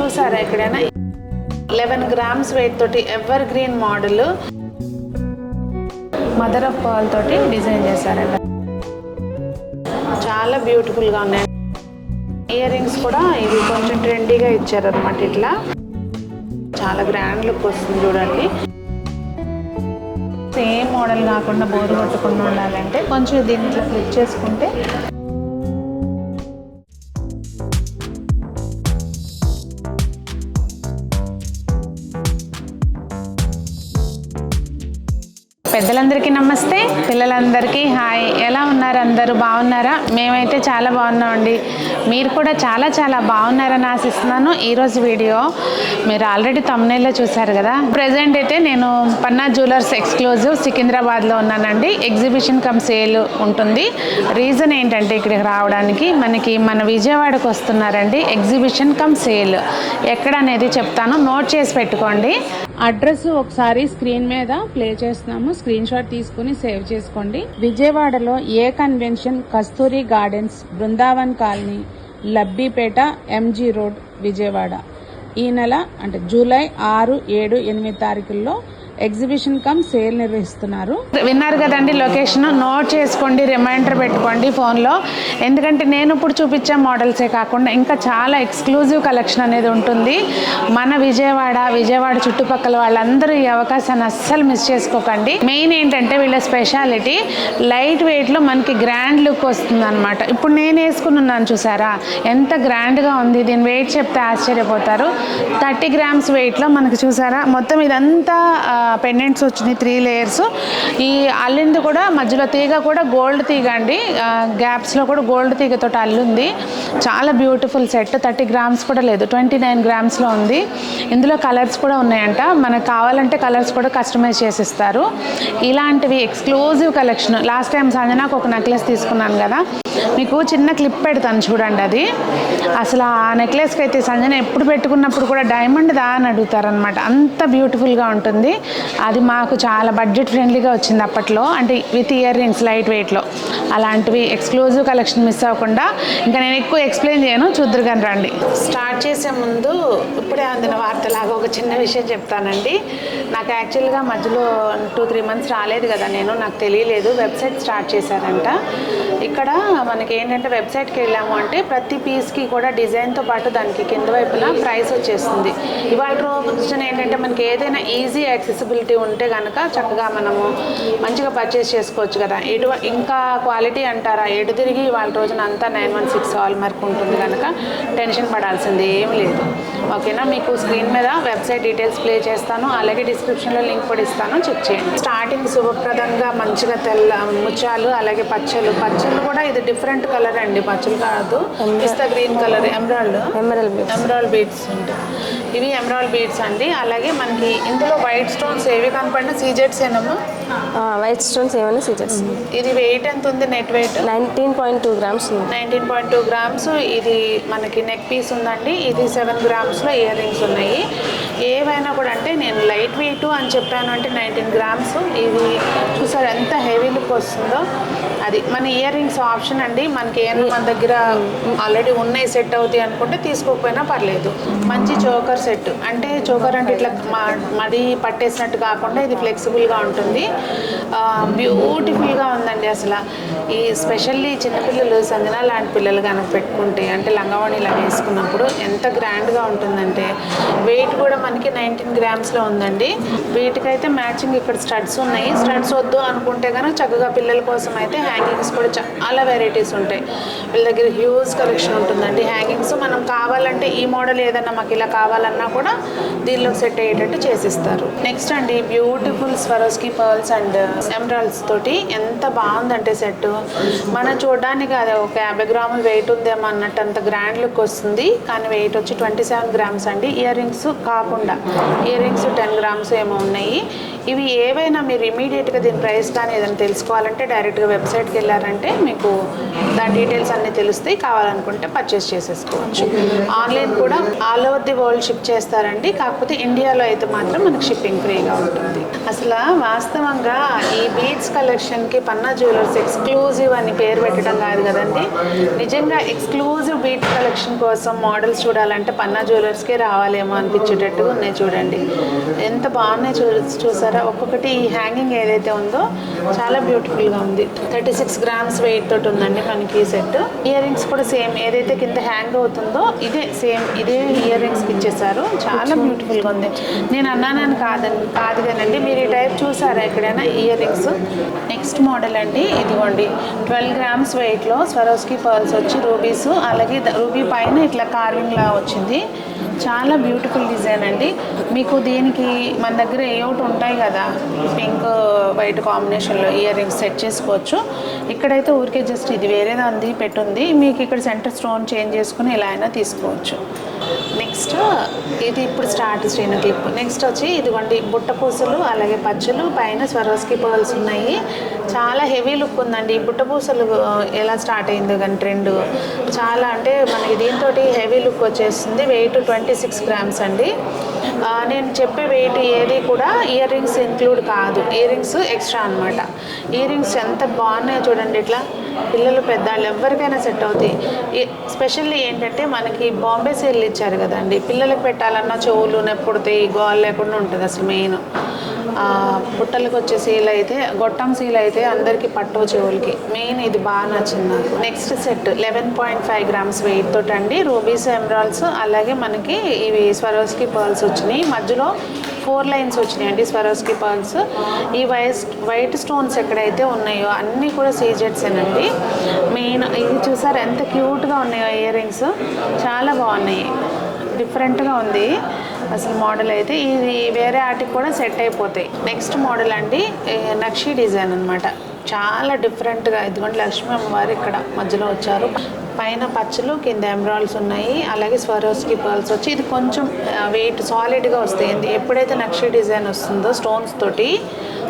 చూసారా ఎక్కడైనా 11 grams wait తోటి ever green model mother of pearl తోటి డిజైన్ చేశారంట. చాలా బ్యూటిఫుల్గా ఉన్నాయి. ఇయర్ రింగ్స్ కూడా ఇవి కొంచెం ట్రెండీగా ఇచ్చారనమాట. ఇట్లా చాలా గ్రాండ్ లుక్ వస్తుంది చూడండి. సేమ్ మోడల్ కాకుండా బోరు కొట్టకుండా ఉండాలంటే కొంచెం దీంట్లో ఫ్లిప్ చేసుకుంటే పెద్దలందరికీ నమస్తే, పిల్లలందరికీ హాయ్. ఎలా ఉన్నారు? అందరూ బాగున్నారా? మేమైతే చాలా బాగున్నామండి. మీరు కూడా చాలా చాలా బాగున్నారని ఆశిస్తున్నాను. ఈరోజు వీడియో మీరు ఆల్రెడీ తమ్నైల్లో చూసారు కదా. ప్రజెంట్ అయితే నేను పన్నా జ్యువెలర్స్ ఎక్స్క్లూజివ్ సికింద్రాబాద్లో ఉన్నానండి. ఎగ్జిబిషన్ కమ్ సేల్ ఉంటుంది. రీజన్ ఏంటంటే ఇక్కడికి రావడానికి మన విజయవాడకు వస్తున్నారండి. ఎగ్జిబిషన్ కమ్ సేల్ ఎక్కడ అనేది చెప్తాను, నోట్ చేసి పెట్టుకోండి. అడ్రస్ ఒకసారి స్క్రీన్ మీద ప్లే చేస్తున్నాము, స్క్రీన్ షాట్ తీసుకుని సేవ్ చేసుకోండి. విజయవాడలో ఏ convention, Kasturi gardens, Brindavan colony, Labbipet, MG road, Vijayawada. ఈ నెల అంటే జూలై 6, 7, 8 తారీఖుల్లో ఎగ్జిబిషన్ కమ్ సేల్ నిర్వహిస్తున్నారు. విన్నారు కదండి లొకేషన్, నోట్ చేసుకోండి, రిమైండర్ పెట్టుకోండి ఫోన్లో. ఎందుకంటే నేను ఇప్పుడు చూపించే మోడల్సే కాకుండా ఇంకా చాలా ఎక్స్క్లూజివ్ కలెక్షన్ అనేది ఉంటుంది. మన విజయవాడ చుట్టుపక్కల వాళ్ళందరూ ఈ అవకాశాన్ని అస్సలు మిస్ చేసుకోకండి. మెయిన్ ఏంటంటే వీళ్ళ స్పెషాలిటీ లైట్ వెయిట్లో మనకి గ్రాండ్ లుక్ వస్తుంది అనమాట. ఇప్పుడు నేను వేసుకున్నాను చూసారా, ఎంత గ్రాండ్గా ఉంది. దీని వెయిట్ చెప్తే ఆశ్చర్యపోతారు. 30 గ్రామ్స్ వెయిట్లో మనకి చూసారా, మొత్తం ఇదంతా పెండెంట్స్ వచ్చినాయి, 3 లేయర్స్. ఈ అల్లింది కూడా మధ్యలో తీగ కూడా గోల్డ్ తీగ అండి, గ్యాప్స్లో కూడా గోల్డ్ తీగతో అల్లుంది. చాలా బ్యూటిఫుల్ సెట్. 30 గ్రామ్స్ కూడా లేదు, 29 గ్రామ్స్లో ఉంది. ఇందులో కలర్స్ కూడా ఉన్నాయంట. మనకు కావాలంటే కలర్స్ కూడా కస్టమైజ్ చేసిస్తారు. ఇలాంటివి ఎక్స్క్లూజివ్ కలెక్షన్. లాస్ట్ టైం సంజనాకు ఒక నెక్లెస్ తీసుకున్నాను కదా, మీకు చిన్న క్లిప్ పెడతాను చూడండి. అది అసలు ఆ నెక్లెస్కి అయితే సంజన ఎప్పుడు పెట్టుకున్నప్పుడు కూడా డైమండ్ దా అని అడుగుతారనమాట. అంత బ్యూటిఫుల్గా ఉంటుంది. అది మాకు చాలా బడ్జెట్ ఫ్రెండ్లీగా వచ్చింది అప్పట్లో, అంటే విత్ ఇయర్ రింగ్స్ లైట్ వెయిట్లో. అలాంటివి ఎక్స్క్లూజివ్ కలెక్షన్ మిస్ అవ్వకుండా ఇంకా నేను ఎక్కువ ఎక్స్ప్లెయిన్ చేయను, చూద్దరు కానీ రండి. స్టార్ట్ చేసే ముందు ఇప్పుడే అందిన వార్తలాగా ఒక చిన్న విషయం చెప్తానండి. నాకు యాక్చువల్గా మధ్యలో 2-3 మంత్స్ రాలేదు కదా, నాకు తెలియలేదు. వెబ్సైట్ స్టార్ట్ చేశారంట. ఇక్కడ మనకి ఏంటంటే వెబ్సైట్కి వెళ్ళాము అంటే ప్రతి పీస్కి కూడా డిజైన్తో పాటు దానికి కింద వైపున ప్రైస్ వచ్చేస్తుంది. ఇవాళ రోజున ఏంటంటే మనకి ఏదైనా ఈజీ యాక్సెసిబిలిటీ ఉంటే కనుక చక్కగా మనము మంచిగా పర్చేస్ చేసుకోవచ్చు కదా. ఇంకా క్వాలిటీ అంటారా, ఎటు తిరిగి ఇవాళ రోజున అంతా 916 హాల్ మార్క్ ఉంటుంది కనుక టెన్షన్ పడాల్సింది ఏం లేదు. ఓకేనా, మీకు స్క్రీన్ మీద వెబ్సైట్ డీటెయిల్స్ ప్లే చేస్తాను, అలాగే డిస్క్రిప్షన్లో లింక్ కూడా ఇస్తాను, చెక్ చేయండి. స్టార్టింగ్ శుభప్రదంగా మంచిగా తెల్ల ముత్యాలు, అలాగే పచ్చలు కూడా ఇది డిఫరెంట్ కలర్ అండి. పచ్చలు కాదు, పిస్తా గ్రీన్ కలర్, ఎమరాల్డ్ బీడ్స్ ఉంటాయి. ఇవి ఎమరాల్డ్ బీడ్స్ అండి. అలాగే మనకి ఇందులో వైట్ స్టోన్స్ ఏవి కనపడినా సీజెట్స్ ఏనమ్మా? వైట్ స్టోన్స్ ఏమైనా సీజెట్స్. ఇది వెయిట్ ఎంత ఉంది? Net weight 19.2 grams. 19.2 గ్రామ్స్. ఇది మనకి నెక్ పీస్ ఉందండి. ఇది 7 గ్రామ్స్లో ఇయర్ రింగ్స్ ఉన్నాయి. ఏవైనా కూడా అంటే నేను లైట్ వెయిట్ అని చెప్పాను అంటే 19 గ్రామ్స్. ఇది చూసారు ఎంత హెవీ లుక్ వస్తుందో. అది మన ఇయర్ రింగ్స్ ఆప్షన్ అండి. మనకి ఏమైనా మన దగ్గర ఆల్రెడీ ఉన్నాయి సెట్ అవుతాయి అనుకుంటే తీసుకోకపోయినా పర్లేదు. మంచి చోకర్ సెట్, అంటే చోకర్ అంటే ఇట్లా మడి పట్టేసినట్టు కాకుండా ఇది ఫ్లెక్సిబుల్గా ఉంటుంది. బ్యూటిఫుల్గా ఉందండి అసలు. ఈ స్పెషల్లీ చిన్నపిల్లలు, సంజన లాంటి పిల్లలు కనుక పెట్టుకుంటే అంటే లంగావణి ఇలా వేసుకున్నప్పుడు ఎంత గ్రాండ్గా ఉంటుందంటే. వెయిట్ కూడా మనకి 19 గ్రామ్స్లో ఉందండి. వీటికైతే మ్యాచింగ్ ఇక్కడ స్టడ్స్ ఉన్నాయి. స్టడ్స్ వద్దు అనుకుంటే కనుక చక్కగా పిల్లల కోసం అయితే హ్యాంగింగ్స్ కూడా చాలా వెరైటీస్ ఉంటాయి. వీళ్ళ దగ్గర హ్యూజ్ కలెక్షన్ ఉంటుందండి హ్యాంగింగ్స్. మనం కావాలంటే ఈ మోడల్ ఏదన్నా మాకు ఇలా కావాలన్నా కూడా దీనిలో సెట్ అయ్యేటట్టు చేసిస్తారు. నెక్స్ట్ అండి beautiful Swarovski pearls and emeralds తోటి ఎంత బాగుందంటే సెట్. మనం చూడడానికి అది ఒక 50 గ్రాములు వెయిట్ ఉందేమో అన్నట్టు అంత గ్రాండ్ లుక్ వస్తుంది. కానీ వెయిట్ వచ్చి 27 గ్రామ్స్ అండి. ఇయర్ రింగ్స్ కాకుండా ఇయర్ రింగ్స్ 10 గ్రామ్స్ ఏమో ఉన్నాయి. ఇవి ఏవైనా మీరు ఇమీడియట్గా దీని ప్రైస్ కానీ ఏదైనా తెలుసుకోవాలంటే డైరెక్ట్గా వెబ్సైట్కి వెళ్ళారంటే మీకు దాని డీటెయిల్స్ అన్నీ తెలుస్తాయి. కావాలనుకుంటే పర్చేస్ చేసేసుకోవచ్చు. ఆన్లైన్ కూడా all over the world ship చేస్తారండి. కాకపోతే ఇండియాలో అయితే మాత్రం మనకి షిప్పింగ్ ఫ్రీగా ఉంటుంది. అసలు వాస్తవంగా ఈ బీడ్స్ కలెక్షన్కి పన్నా జ్యువెలర్స్ ఎక్స్క్లూజివ్ అని పేరు పెట్టడం కాదు కదండి. నిజంగా ఎక్స్క్లూజివ్ బీడ్స్ కలెక్షన్ కోసం మోడల్స్ చూడాలంటే పన్నా జ్యువెలర్స్కే రావాలేమో అనిపించేటట్టుగా ఉన్నాయి. చూడండి ఎంత బాగున్నాయి చూసారా. ఒక్కొక్కటి ఈ హ్యాంగింగ్ ఏదైతే ఉందో చాలా బ్యూటిఫుల్గా ఉంది. 36 grams వెయిట్ తోటి ఉందండి మనకి ఈ సెట్. ఇయర్ రింగ్స్ కూడా సేమ్ ఏదైతే కింద హ్యాంగ్ అవుతుందో ఇదే సేమ్ ఇదే ఇయర్ రింగ్స్కి ఇచ్చేసారు. చాలా బ్యూటిఫుల్గా ఉంది. నేను అన్నానని కాదు కానండి, మీరు ఈ టైప్ చూసారా ఎక్కడైనా ఇయర్ రింగ్స్. నెక్స్ట్ మోడల్ అండి, ఇదిగోండి 12 grams వెయిట్లో స్వరోస్కి పర్ల్స్ వచ్చి రూబీస్, అలాగే రూబీ పైన ఇట్లా కార్వింగ్ లా వచ్చింది. చాలా బ్యూటిఫుల్ డిజైన్ అండి. మీకు దీనికి మన దగ్గర ఏవోటి ఉంటాయి కదా పింక్ వైట్ కాంబినేషన్లో ఇయర్ రింగ్స్ సెట్ చేసుకోవచ్చు. ఇక్కడైతే ఊరికే జస్ట్ ఇది వేరేదా ఉంది పెట్టుంది. మీకు ఇక్కడ సెంటర్ స్టోన్ చేంజ్ చేసుకుని ఇలా అయినా తీసుకోవచ్చు. నెక్స్ట్ ఇది ఇప్పుడు స్టార్ట్ చేయను క్లిప్. నెక్స్ట్ వచ్చి ఇదిగోండి బుట్ట పూసలు అలాగే పచ్చలు పైన స్వరోస్కి పర్ల్స్ ఉన్నాయి. చాలా హెవీ లుక్ ఉందండి. ఈ బుట్ట పూసలు ఎలా స్టార్ట్ అయిందో కానీ ట్రెండ్ చాలా అంటే మనకి దీంతో హెవీ లుక్ వచ్చేస్తుంది. వెయిట్ 26 grams అండి. నేను చెప్పే వెయిట్ ఏది కూడా ఇయర్ రింగ్స్ ఇంక్లూడ్ కాదు, ఇయర్ రింగ్స్ ఎక్స్ట్రా అనమాట. ఇయర్ రింగ్స్ ఎంత బాగున్నాయో చూడండి. ఇట్లా పిల్లలు పెద్దవాళ్ళు ఎవరికైనా సెట్ అవుతాయి. స్పెషల్లీ ఏంటంటే మనకి బాంబే సేల్ ఇచ్చారు కదండి, పిల్లలకు పెట్టాలన్నా చెవులు నొప్పుడుతాయి, గోల్ లేకుండా ఉంటుంది. అసలు మెయిన్ బుట్టలకు వచ్చే సీల్ అయితే గొట్టం సీల్ అయితే అందరికీ పట్టవు చెవులకి. మెయిన్ ఇది బాగా నచ్చింది నాకు. నెక్స్ట్ సెట్ 11.5 grams వెయిట్ తోటి అండి. రూబీస్ ఎమరాల్డ్స్ అలాగే మనకి ఇవి స్వరోస్కి పర్ల్స్ వచ్చినాయి. మధ్యలో 4 lines వచ్చినాయి అండి స్వరోస్కి పర్ల్స్. ఈ వైట్ స్టోన్స్ ఎక్కడైతే ఉన్నాయో అన్నీ కూడా సీజెట్సేనండి. మెయిన్ ఇది చూసారు ఎంత క్యూట్గా ఉన్నాయో ఇయర్ రింగ్స్. చాలా బాగున్నాయి, డిఫరెంట్గా ఉంది అసలు మోడల్ అయితే. ఇది వేరే ఆటికి కూడా సెట్ అయిపోతాయి. నెక్స్ట్ మోడల్ అండి నక్షి డిజైన్ అనమాట. చాలా డిఫరెంట్గా ఇదిగోండి లక్ష్మీ అమ్మవారు ఇక్కడ మధ్యలో వచ్చారు. పైన పచ్చలు కింద ఎమరాల్డ్స్ ఉన్నాయి. అలాగే స్వరోస్కి పర్ల్స్ వచ్చి ఇది కొంచెం వెయిట్ సాలిడ్గా వస్తాయి. ఎప్పుడైతే నక్షి డిజైన్ వస్తుందో స్టోన్స్ తోటి,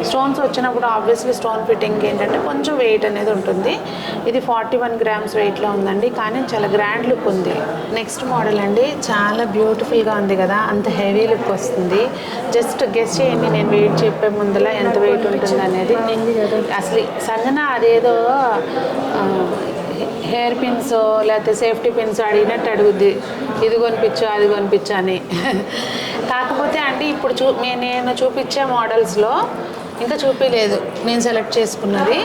స్టోన్స్ వచ్చినప్పుడు ఆబ్వియస్లీ స్టోన్ ఫిట్టింగ్ ఏంటంటే కొంచెం వెయిట్ అనేది ఉంటుంది. ఇది 41 grams వెయిట్లో ఉందండి, కానీ చాలా గ్రాండ్ లుక్ ఉంది. నెక్స్ట్ మోడల్ అండి చాలా బ్యూటిఫుల్గా ఉంది కదా, అంత హెవీ లుక్ వస్తుంది. జస్ట్ గెస్ చేయండి నేను వెయిట్ చెప్పే ముందులా ఎంత వెయిట్ ఉంటుంది అనేది. అసలు సంజన అదేదో హెయిర్ పిన్స్ లేకపోతే సేఫ్టీ పిన్స్ అడిగినట్టు అడుగుద్ది, ఇది కొనిపించు అది కొనిపించు అని. కాకపోతే అండి ఇప్పుడు నేను చూపించే మోడల్స్లో ఇంకా చూపించలేదు నేను సెలెక్ట్ చేసుకున్నది.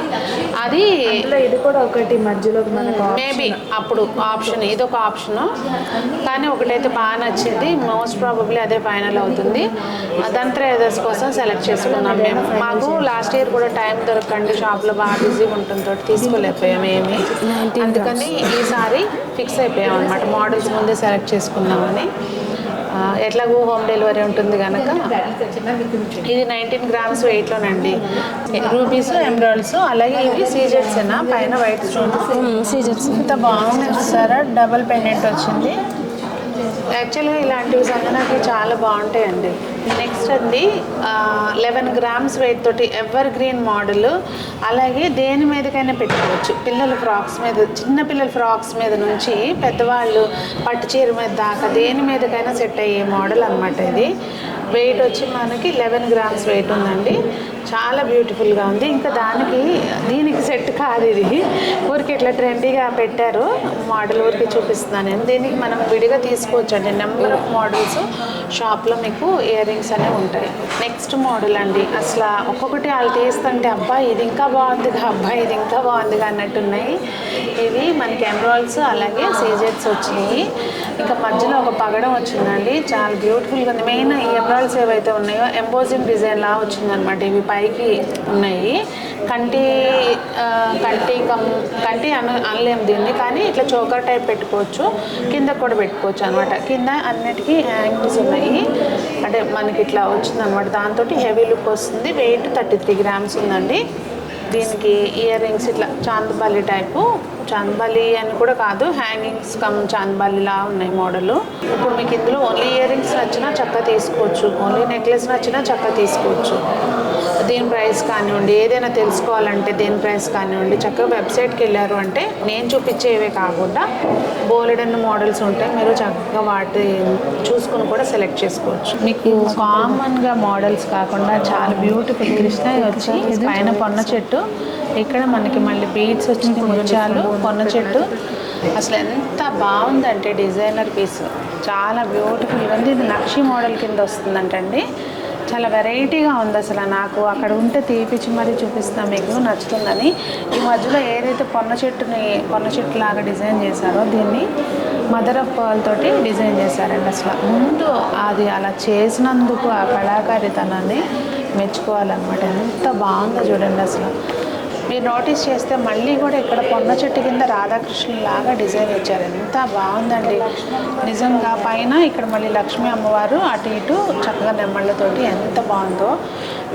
అది ఇది కూడా ఒకటి మధ్యలో మేబీ అప్పుడు ఆప్షన్, ఇదొక ఆప్షను. కానీ ఒకటైతే బాగా నచ్చింది, మోస్ట్ ప్రాబబ్లీ అదే ఫైనల్ అవుతుంది. దంత్రేదర్స్ కోసం సెలెక్ట్ చేసుకున్నాం మేము. మాకు లాస్ట్ ఇయర్ కూడా టైం దొరకండి, షాప్లో బాగా బిజీగా ఉండటంతో తీసుకోలేకపోయాము ఏమి. అందుకని ఈసారి ఫిక్స్ అయిపోయాం అనమాట, మోడల్స్ ముందే సెలెక్ట్ చేసుకుందామని. ఎట్లాగూ హోమ్ డెలివరీ ఉంటుంది కనుక. ఇది 19 grams వెయిట్లోనండి. రూబీస్ ఎమరాల్డ్స్ అలాగే ఇవి సీజెట్సేనా, పైన వైట్ స్టోన్ సీజెట్స్. ఇంత బాగుంది చూసారా, డబల్ పెండెంట్ వచ్చింది. యాక్చువల్గా ఇలాంటివి సంజనాకి చాలా బాగుంటాయండి. నెక్స్ట్ అండి 11 grams వెయిట్ తోటి ఎవర్ గ్రీన్ మోడల్. అలాగే దేని మీదకైనా పెట్టుకోవచ్చు. పిల్లల ఫ్రాక్స్ మీద, చిన్నపిల్లల ఫ్రాక్స్ మీద నుంచి పెద్దవాళ్ళు పట్టు చీర మీద దాకా దేని మీదకైనా సెట్ అయ్యే మోడల్ అనమాట. ఇది వెయిట్ వచ్చి మనకి 11 grams వెయిట్ ఉందండి. చాలా బ్యూటిఫుల్గా ఉంది. ఇంకా దీనికి సెట్ కాదు, ఇది ఊరికి ఇట్లా ట్రెండీగా పెట్టారు మోడల్, ఊరికి చూపిస్తున్నాను నేను. దీనికి మనం విడిగా తీసుకోవచ్చు అండి. నెంబర్ ఆఫ్ మోడల్స్ షాప్లో మీకు ఇయర్ రింగ్స్ అనేవి ఉంటాయి. నెక్స్ట్ మోడల్ అండి, అసలు ఒక్కొక్కటి వాళ్ళు తీస్తుంటే అబ్బాయి ఇది ఇంకా బాగుందిగా, అబ్బాయి ఇది ఇంకా బాగుందిగా అన్నట్టున్నాయి. ఇవి మనకి ఎమరాల్డ్స్ అలాగే సీజెట్స్ వచ్చినాయి. ఇంకా మధ్యలో ఒక పగడం వచ్చిందండి, చాలా బ్యూటిఫుల్గా ఉంది. మెయిన్ ఈ ఎమరాల్డ్స్ ఏవైతే ఉన్నాయో ఎంబోజింగ్ డిజైన్ లా వచ్చిందనమాట. ఇవి పైకి ఉన్నాయి. కంటి అనలేము దీన్ని, కానీ ఇట్లా చోకర్ టైప్ పెట్టుకోవచ్చు, కింద కూడా పెట్టుకోవచ్చు అనమాట. కింద అన్నిటికీ హ్యాంగింగ్స్ ఉన్నాయి. అంటే మనకి ఇట్లా వచ్చిందనమాట. దాంతో హెవీ లుక్ వస్తుంది. వెయిట్ 33 grams ఉందండి. దీనికి ఇయర్ రింగ్స్ ఇట్లా చాందపల్లి టైపు చాందబాలి అని కూడా కాదు, హ్యాంగింగ్స్ కమ్ చాందబాలిలా ఉన్నాయి మోడల్. ఇప్పుడు మీకు ఇందులో ఓన్లీ ఇయర్ రింగ్స్ నచ్చినా చక్కగా తీసుకోవచ్చు, ఓన్లీ నెక్లెస్ నచ్చినా చక్కగా తీసుకోవచ్చు. దీని ప్రైస్ కానివ్వండి, ఏదైనా తెలుసుకోవాలంటే దేని ప్రైస్ కానివ్వండి, చక్కగా వెబ్సైట్కి వెళ్ళారు అంటే నేను చూపించేవే కాకుండా బోలెడన్ని మోడల్స్ ఉంటాయి, మీరు చక్కగా వాటి చూసుకుని కూడా సెలెక్ట్ చేసుకోవచ్చు. మీకు కామన్గా మోడల్స్ కాకుండా చాలా బ్యూటిఫుల్ కృష్ణ వచ్చి పైన పొన్న చెట్టు, ఇక్కడ మనకి మళ్ళీ బీడ్స్ వచ్చింది, ముత్యాలు, పొన్న చెట్టు. అసలు ఎంత బాగుందంటే డిజైనర్ పీస్ చాలా బ్యూటిఫుల్గా ఉంది. ఇది నక్షి మోడల్ కింద వస్తుందంటండి. చాలా వెరైటీగా ఉంది. అసలు నాకు అక్కడ ఉంటే తీపిచ్చి మరీ చూపిస్తాను, మీకు నచ్చుతుందని. ఈ మధ్యలో ఏదైతే పొన్న చెట్టు లాగా డిజైన్ చేశారో దీన్ని మదర్ ఆఫ్ పర్ల్ తోటి డిజైన్ చేశారండి. అసలు ముందు అది అలా చేసినందుకు ఆ కళాకారితనాన్ని మెచ్చుకోవాలన్నమాట. ఎంత బాగుందో చూడండి. అసలు మీరు నోటీస్ చేస్తే మళ్ళీ కూడా ఇక్కడ పొన్న చెట్టు కింద రాధాకృష్ణుల లాగా డిజైన్ ఇచ్చారు. ఎంత బాగుందండి నిజంగా. పైన ఇక్కడ మళ్ళీ లక్ష్మీ అమ్మవారు అటు ఇటు చక్కగా నెమ్మళ్ళతోటి ఎంత బాగుందో.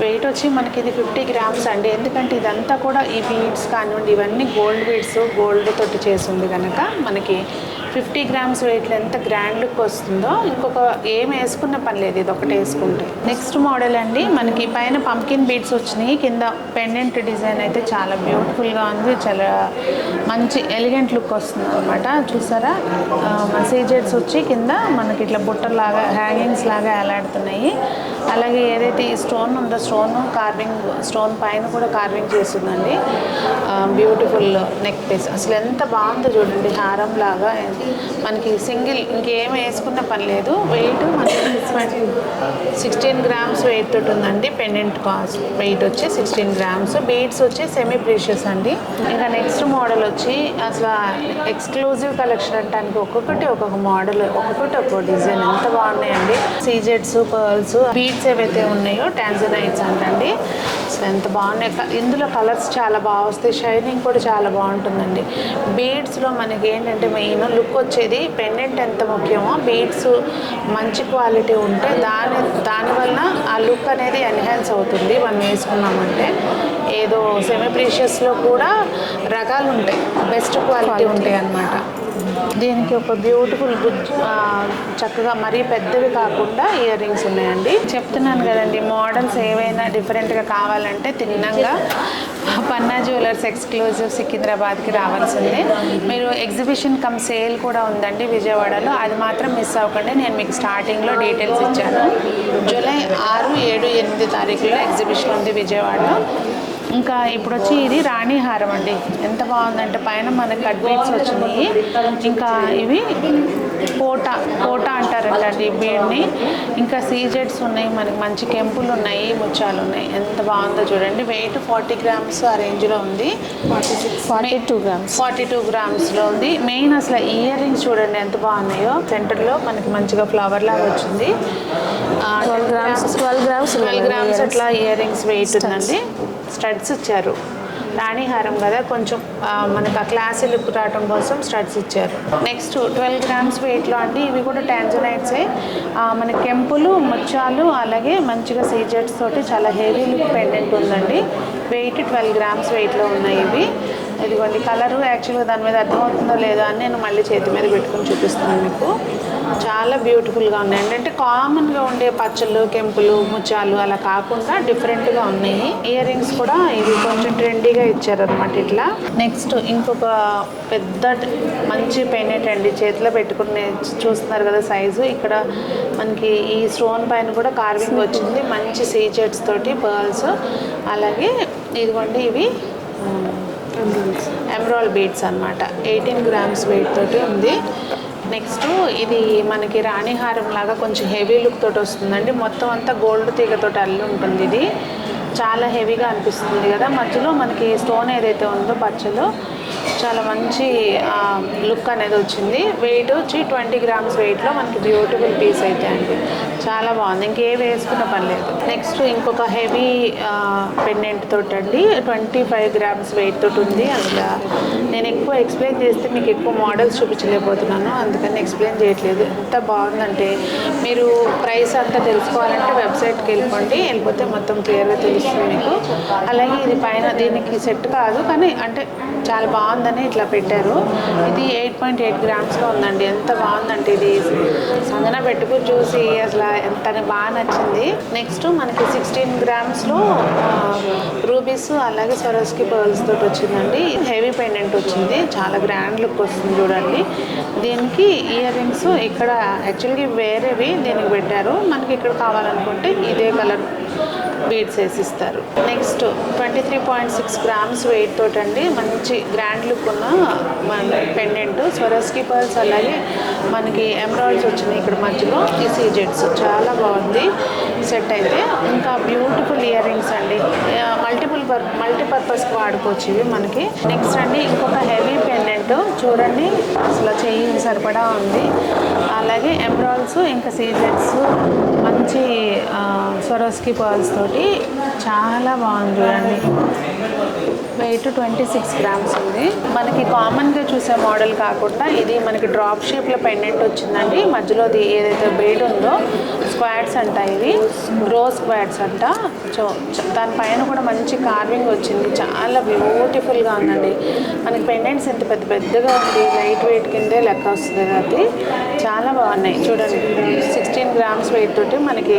వెయిట్ వచ్చి మనకి ఇది 50 గ్రామ్స్ అండి. ఎందుకంటే ఇదంతా కూడా ఈ బీడ్స్ కానివ్వండి ఇవన్నీ గోల్డ్ బీడ్స్, గోల్డ్ తోటి చేసింది కనుక మనకి 50 గ్రామ్స్ వెయిట్లో ఎంత గ్రాండ్ లుక్ వస్తుందో. ఇంకొక ఏం వేసుకున్న పని లేదు, ఇది ఒకటి వేసుకుంటే. నెక్స్ట్ మోడల్ అండి, మనకి పైన పంకిన్ బీడ్స్ వచ్చినాయి, కింద పెండెంట్ డిజైన్ అయితే చాలా బ్యూటిఫుల్గా ఉంది. చాలా మంచి ఎలిగెంట్ లుక్ వస్తుంది అనమాట. చూసారా, సీజెడ్స్ వచ్చి కింద మనకి ఇట్లా బుట్టలాగా హ్యాంగింగ్స్ లాగా ఎలాడుతున్నాయి. అలాగే ఏదైతే ఈ స్టోన్ ఉందో కార్వింగ్ స్టోన్ పైన కూడా కార్వింగ్ చేస్తుందండి. Beautiful neck piece. అసలు ఎంత బాగుందో చూడండి, హారం లాగా. మనకి సింగిల్ ఇంకేం వేసుకున్న పని లేదు. వెయిట్ మనకి 16 గ్రామ్స్ వెయిట్ తోటి ఉందండి. పెండెంట్ కాస్ట్ వెయిట్ వచ్చి 16 గ్రామ్స్. బీడ్స్ వచ్చి సెమీ ప్రీషియస్ అండి. ఇంకా నెక్స్ట్ మోడల్ వచ్చి అసలు ఎక్స్క్లూజివ్ కలెక్షన్ అంటానికి ఒక్కొక్కటి ఒక్కొక్క మోడల్, ఒక్కొక్కటి ఒక్కొక్క డిజైన్ ఎంత బాగున్నాయండి. సీజెడ్స్, పర్ల్స్, బీడ్స్ ఏవైతే ఉన్నాయో టాంజనైట్స్ అంటండి. అసలు ఎంత బాగున్నాయి. ఇందులో కలర్స్ చాలా బాగా వస్తాయి, షైనింగ్ కూడా చాలా బాగుంటుందండి. బీడ్స్లో మనకి ఏంటంటే మెయిన్ లుక్ వచ్చేది పెండెంట్ ఎంత ముఖ్యమో, బీడ్స్ మంచి క్వాలిటీ ఉంటే దానివల్ల ఆ లుక్ అనేది ఎన్హాన్స్ అవుతుంది. మనం వేసుకున్నామంటే ఏదో సెమీ ప్రీషియస్లో కూడా రకాలు ఉంటాయి, బెస్ట్ క్వాలిటీ ఉంటాయి అన్నమాట. దీనికి ఒక బ్యూటిఫుల్ చక్కగా మరీ పెద్దవి కాకుండా ఇయర్ రింగ్స్ ఉన్నాయండి. చెప్తున్నాను కదండి, మోడల్స్ ఏవైనా డిఫరెంట్గా కావాలంటే తిన్నంగా పన్నా జ్యువెలర్స్ ఎక్స్క్లూజివ్ సికింద్రాబాద్కి రావాల్సిందే. మీరు ఎగ్జిబిషన్ కమ్ సేల్ కూడా ఉందండి విజయవాడలో, అది మాత్రం మిస్ అవ్వకండి. నేను మీకు స్టార్టింగ్లో డీటెయిల్స్ ఇచ్చాను. జూలై 6, 7, 8 తారీఖులో ఎగ్జిబిషన్ ఉంది విజయవాడలో. ఇంకా ఇప్పుడు వచ్చి ఇది రాణి హారం అండి. ఎంత బాగుందంటే పైన మనకి కట్ బీడ్స్ వచ్చినాయి. ఇంకా ఇవి కోటా అంటారంటండి ఈ బీడ్ని. ఇంకా సీజెడ్స్ ఉన్నాయి, మనకి మంచి కెంపులు ఉన్నాయి, ముత్యాలు ఉన్నాయి. ఎంత బాగుందో చూడండి. వెయిట్ 40 గ్రామ్స్ ఆ రేంజ్లో ఉంది. 42 గ్రామ్స్లో ఉంది. మెయిన్ అసలు ఇయర్ రింగ్స్ చూడండి ఎంత బాగున్నాయో. సెంటర్లో మనకి మంచిగా ఫ్లవర్ లాగా వచ్చింది. 12 గ్రామ్స్ అట్లా ఇయర్ రింగ్స్ వెయిట్ ఉందండి. స్టడ్స్ ఇచ్చారు. రాణి హారం కదా, కొంచెం మనకు ఆ క్లాసీ లుక్ రావడం కోసం స్టడ్స్ ఇచ్చారు. నెక్స్ట్ 12 గ్రామ్స్ వెయిట్లో అండి. ఇవి కూడా టాంజనైట్సే. మన కెంపులు, ముత్యాలు, అలాగే మంచిగా సీజెట్స్ తోటి చాలా హెవీ లుక్ పెండెంట్ ఉందండి. వెయిట్ 12 గ్రామ్స్ వెయిట్లో ఉన్నాయి ఇవి. ఇదిగోండి కలరు యాక్చువల్గా దాని మీద అర్థమవుతుందో లేదో అని నేను మళ్ళీ చేతి మీద పెట్టుకొని చూపిస్తున్నాను మీకు. చాలా బ్యూటిఫుల్గా ఉన్నాయి. ఏంటంటే కామన్గా ఉండే పచ్చళ్ళు, కెంపులు, ముత్యాలు అలా కాకుండా డిఫరెంట్గా ఉన్నాయి. ఇయర్ రింగ్స్ కూడా ఇవి కొంచెం ట్రెండీగా ఇచ్చారనమాట ఇట్లా. నెక్స్ట్ ఇంకొక పెద్ద మంచి పెండెంట్ అండి, చేతిలో పెట్టుకునే చూస్తున్నారు కదా సైజు. ఇక్కడ మనకి ఈ స్టోన్ పైన కూడా కార్వింగ్ వచ్చింది, మంచి సీజెట్స్ తోటి పర్ల్స్. అలాగే ఇదిగోండి ఇవి ఎమరాల్డ్ బీడ్స్ అనమాట. 18 గ్రామ్స్ వెయిట్ తోటి ఉంది. నెక్స్ట్ ఇది మనకి రాణి హారం లాగా కొంచెం హెవీ లుక్ తోటి వస్తుందండి. మొత్తం అంతా గోల్డ్ తీగతోటి అల్లి ఉంటుంది. ఇది చాలా హెవీగా అనిపిస్తుంది కదా. మధ్యలో మనకి స్టోన్ ఏదైతే ఉందో పచ్చలో చాలా మంచి లుక్ అనేది వచ్చింది. వెయిట్ వచ్చి 20 గ్రామ్స్ వెయిట్లో మనకి బ్యూటిఫుల్ పీస్ అయితే అండి. చాలా బాగుంది, ఇంకేం వేసుకున్న పని లేదు. నెక్స్ట్ ఇంకొక హెవీ పెండెంట్ తోటి అండి. 25 గ్రామ్స్ వెయిట్ తోటి ఉంది. అందులో నేను ఎక్కువ ఎక్స్ప్లెయిన్ చేస్తే మీకు ఎక్కువ మోడల్స్ చూపించలేకపోతున్నాను, అందుకని ఎక్స్ప్లెయిన్ చేయట్లేదు. ఎంత బాగుందంటే మీరు ప్రైస్ అంతా తెలుసుకోవాలంటే వెబ్సైట్కి వెళ్ళిపోతే మొత్తం క్లియర్గా తెలుస్తుంది మీకు. అలాగే ఇది పైన దీనికి సెట్ కాదు కానీ అంటే చాలా బాగుంది బాగుందని ఇట్లా పెట్టారు. ఇది 8.8 గ్రామ్స్లో ఉందండి. ఎంత బాగుందంటే ఇది సంగన పెట్టుకుని చూసి అసలు ఎంత బాగా నచ్చింది. నెక్స్ట్ మనకి 16 గ్రామ్స్లో రూబీస్ అలాగే స్వరోస్కి పర్ల్స్ తోటి వచ్చిందండి. హెవీ పెండెంట్ వచ్చింది, చాలా గ్రాండ్ లుక్ వస్తుంది చూడండి. దీనికి ఇయర్ రింగ్స్ ఇక్కడ యాక్చువల్గా వేరేవి దీనికి పెట్టారు. మనకి ఇక్కడ కావాలనుకుంటే ఇదే కలర్ బీడ్స్ వేసిస్తారు. నెక్స్ట్ 23.6 గ్రామ్స్ వెయిట్ తోటండి మంచి గ్రాండ్ లుక్ ఉన్న మన పెండెంట్ స్వరోస్కి పర్ల్స్ అలాగే మనకి ఎమరాల్డ్స్ వచ్చినాయి ఇక్కడ మధ్యలో. ఈ సీజెడ్స్ చాలా బాగుంది సెట్ అయితే. ఇంకా బ్యూటిఫుల్ ఇయర్ రింగ్స్ అండి, మల్టీపర్పస్కి వాడుకోవచ్చు ఇవి మనకి. నెక్స్ట్ అండి ఇంకొక హెవీ పెండెంట్ చూడండి, అసలు చెయ్యి సరిపడా ఉంది. అలాగే ఎమరాల్డ్స్ ఇంకా సీజెడ్స్ మంచి స్వరోస్కి పర్ల్స్ తోటి చాలా బాగుంది చూడండి. వెయిట్ 26 గ్రామ్స్ ఉంది. మనకి కామన్గా చూసే మోడల్ కాకుండా ఇది మనకి డ్రాప్ షేప్లో పెండెంట్ వచ్చిందండి. మధ్యలోది ఏదైతే బేడ్ ఉందో స్క్వాడ్స్ అంట, ఇవి రో స్క్వాడ్స్ అంట. దానిపైన కూడా మంచి కార్వింగ్ వచ్చింది, చాలా బ్యూటిఫుల్గా ఉందండి. మనకి పెండెంట్స్ ఎంత పెద్దగా ఉంది, లైట్ వెయిట్ కిందే లెక్క వస్తుంది అది. చాలా బాగున్నాయి చూడండి. 16 గ్రామ్స్ వెయిట్ తోటి మనకి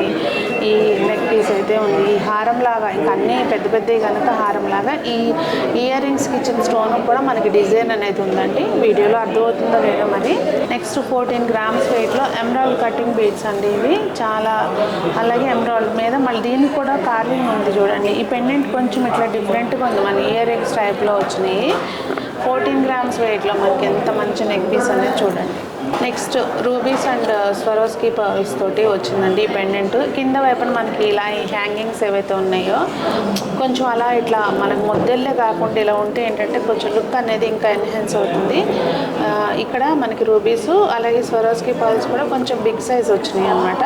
ఈ నెక్ పీస్ అయితే ఉంది. ఈ హారం లాగా ఇంకా అన్నీ పెద్దవి కనుక హారం లాగా ఈ ఇయర్ రింగ్స్కి ఇచ్చిన స్టోన్ కూడా మనకి డిజైన్ అనేది ఉందండి. వీడియోలో అర్థమవుతుందో లేదో మరి. నెక్స్ట్ 14 గ్రామ్స్ వెయిట్లో ఎమరాల్డ్ కటింగ్ బీడ్స్ అండి ఇవి చాలా. అలాగే ఎమరాల్డ్ మీద మళ్ళీ దీనికి కూడా కార్వింగ్ ఉంది చూడండి. ఈ పెండెంట్ కొంచెం ఇట్లా డిఫరెంట్గా ఉంది, మన ఇయర్ రింగ్స్ టైప్లో వచ్చినాయి. 14 గ్రామ్స్ వెయిట్లో మనకి ఎంత మంచి నెక్ పీస్ అనేది చూడండి. Next rubies and Swarovski pearls తోటి వచ్చిందండి ఈ పెండెంట్. కింద వైపున మనకి ఇలా ఈ హ్యాంగింగ్స్ ఏవైతే ఉన్నాయో కొంచెం అలా ఇట్లా మనకు మొద్దెల్లే కాకుండా ఇలా ఉంటే ఏంటంటే కొంచెం లుక్ అనేది ఇంకా ఎన్హాన్స్ అవుతుంది. ఇక్కడ మనకి రూబీస్ అలాగే స్వరోస్కి పర్ల్స్ కూడా కొంచెం బిగ్ సైజ్ వచ్చినాయి అన్నమాట.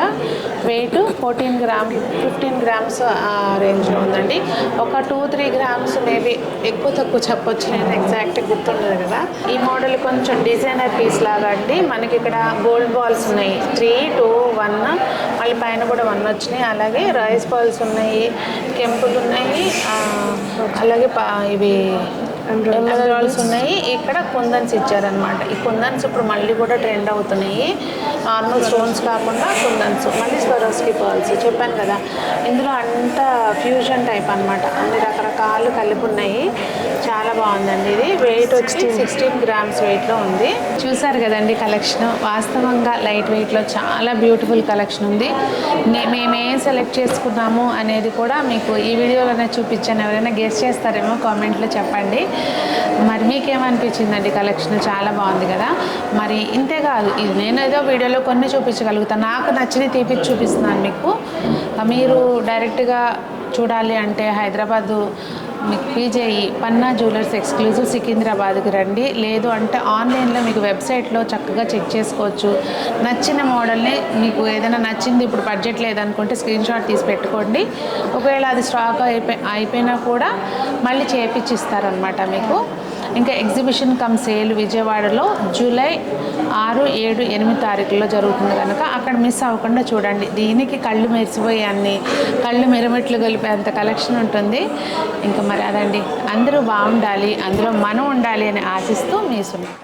వెయిట్ 15 గ్రామ్స్ రేంజ్లో ఉందండి. ఒక 2-3 గ్రామ్స్ మేబీ ఎక్కువ తక్కువ చెప్పొచ్చు, నేను ఎగ్జాక్ట్గా గుర్తుండదు కదా. ఈ మోడల్ కొంచెం డిజైనర్ పీస్ లాగా అండి. మనకి ఇక్కడ గోల్డ్ బాల్స్ ఉన్నాయి, 3, 2, 1 మళ్ళీ పైన కూడా 1 వచ్చినాయి. అలాగే రైస్ బాల్స్ ఉన్నాయి, కెంపులు ఉన్నాయి, అలాగే ఇవి ఎమరాల్డ్స్ ఉన్నాయి. ఇక్కడ కుందన్స్ ఇచ్చారనమాట. ఈ కుందన్స్ ఇప్పుడు మళ్ళీ కూడా ట్రెండ్ అవుతున్నాయి. నార్మల్ స్టోన్స్ కాకుండా కుందన్స్, మళ్ళీ స్వరోస్కి పర్ల్స్ చెప్పాను కదా. ఇందులో అంతా ఫ్యూజన్ టైప్ అనమాట, అన్ని రకరకాలు కలిపి ఉన్నాయి. చాలా బాగుందండి. ఇది వెయిట్ వచ్చి 16 గ్రామ్స్ వెయిట్లో ఉంది. చూసారు కదండి కలెక్షన్. వాస్తవంగా లైట్ వెయిట్లో చాలా బ్యూటిఫుల్ కలెక్షన్ ఉంది. మేమేం సెలెక్ట్ చేసుకున్నాము అనేది కూడా మీకు ఈ వీడియోలోనే చూపించాను. ఎవరైనా గెస్ చేస్తారేమో కామెంట్లో చెప్పండి. మరి మీకేమనిపించిందండి కలెక్షన్? చాలా బాగుంది కదా. మరి ఇంతే కాదు, ఇది నేను ఏదో వీడియోలో కొన్ని చూపించగలుగుతాను, నాకు నచ్చినవి తీపిచ్చి చూపిస్తున్నాను మీకు. మీరు డైరెక్ట్గా చూడాలి అంటే హైదరాబాదు మీకు పీజేఈ పన్నా జ్యువెలర్స్ ఎక్స్క్లూజివ్ సికింద్రాబాద్కి రండి. లేదు అంటే ఆన్లైన్లో మీకు వెబ్సైట్లో చక్కగా చెక్ చేసుకోవచ్చు. నచ్చిన మోడల్ని మీకు ఏదైనా నచ్చింది ఇప్పుడు బడ్జెట్ లేదనుకుంటే స్క్రీన్ షాట్ తీసి పెట్టుకోండి. ఒకవేళ అది స్టాక్ అయిపోయినా కూడా మళ్ళీ చేయించిస్తారనమాట మీకు. ఇంకా ఎగ్జిబిషన్ కమ్ సేల్ విజయవాడలో జూలై 6, 7, 8 తారీఖుల్లో జరుగుతుంది కనుక అక్కడ మిస్ అవ్వకుండా చూడండి. దీనికి కళ్ళు మెరిసిపోయి కళ్ళు మిరమిట్లు కలిపేంత కలెక్షన్ ఉంటుంది. ఇంకా మరి అదండి, అందరూ బాగుండాలి, అందులో మనం ఉండాలి అని ఆశిస్తూ మీ సునీత.